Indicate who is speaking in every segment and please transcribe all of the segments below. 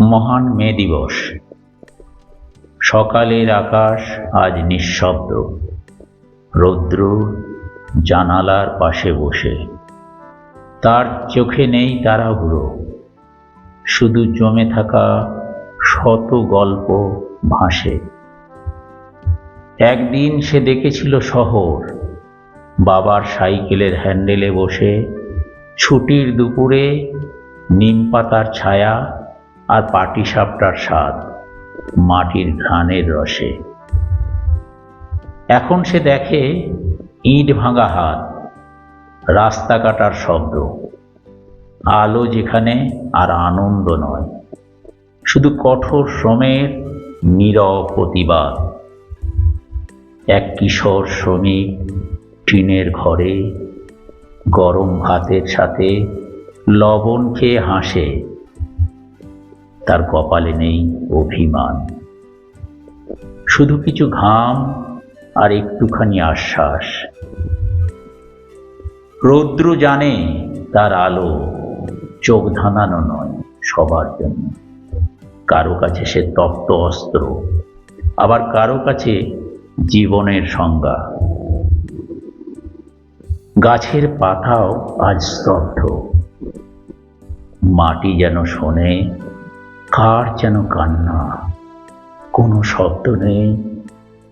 Speaker 1: মহান মে দিবস। সকালের আকাশ আজ নিঃশব্দ। রৌদ্র জানালার পাশে বসে, তার চোখে নেই তাড়াহুড়ো, শুধু জমে থাকা শত গল্প ভাসে। একদিন সে দেখেছিল শহর, বাবার সাইকেলের হ্যান্ডেলে বসে, ছুটির দুপুরে নিম পাতার ছায়া আর পাটিসাপটার স্বাদ, মাটির ঘ্রাণের রসে। এখন সে দেখে ইট ভাঙা হাত, রাস্তা কাটার শব্দ, আলো যেখানে আর আনন্দ নয়, শুধু কঠোর শ্রমের নীরব প্রতিবাদ। এক কিশোর শ্রমিক টিনের ঘরে গরম ভাতের সাথে লবণ খেয়ে হাসে, তার কপালে নেই অভিমান, শুধু কিছু ঘাম আর একটুখানি আশ্বাস। রৌদ্র জানে তার আলো চোখ ধাঁধানো নয় সবার জন্য। কারো কাছে সে তপ্ত অস্ত্র, আবার কারো কাছে জীবনের সংজ্ঞা। গাছের পাতাও আজ স্তব্ধ, মাটি যেন শোনে কার যেন কান্না। কোনো শব্দ নেই,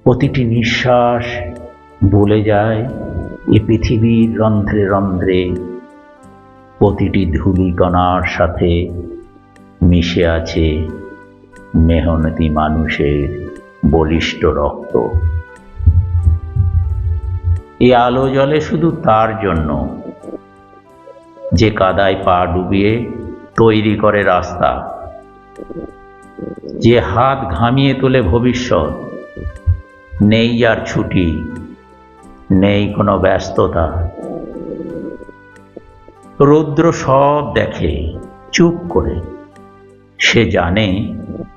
Speaker 1: প্রতিটি নিঃশ্বাস বলে যায় এ পৃথিবীর রন্ধ্রে রন্ধ্রে, প্রতিটি ধূলিকণার সাথে মিশে আছে মেহনতি মানুষের বলিষ্ঠ রক্ত। এই আলো জ্বলে শুধু তার জন্য, যে কাদায় পা ডুবিয়ে তৈরি করে রাস্তা, যে হাত ঘামিয়ে তোলে ভবিষ্যৎ। নেই আর ছুটি, নেই কোনো ব্যস্ততা। রৌদ্র সব দেখে চুপ করে। সে জানে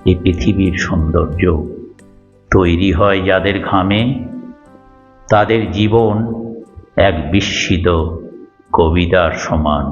Speaker 1: এই পৃথিবীর সৌন্দর্য তৈরি হয় যাদের ঘামে, তাদের জীবন এক বিস্মিত কবিতার সমান।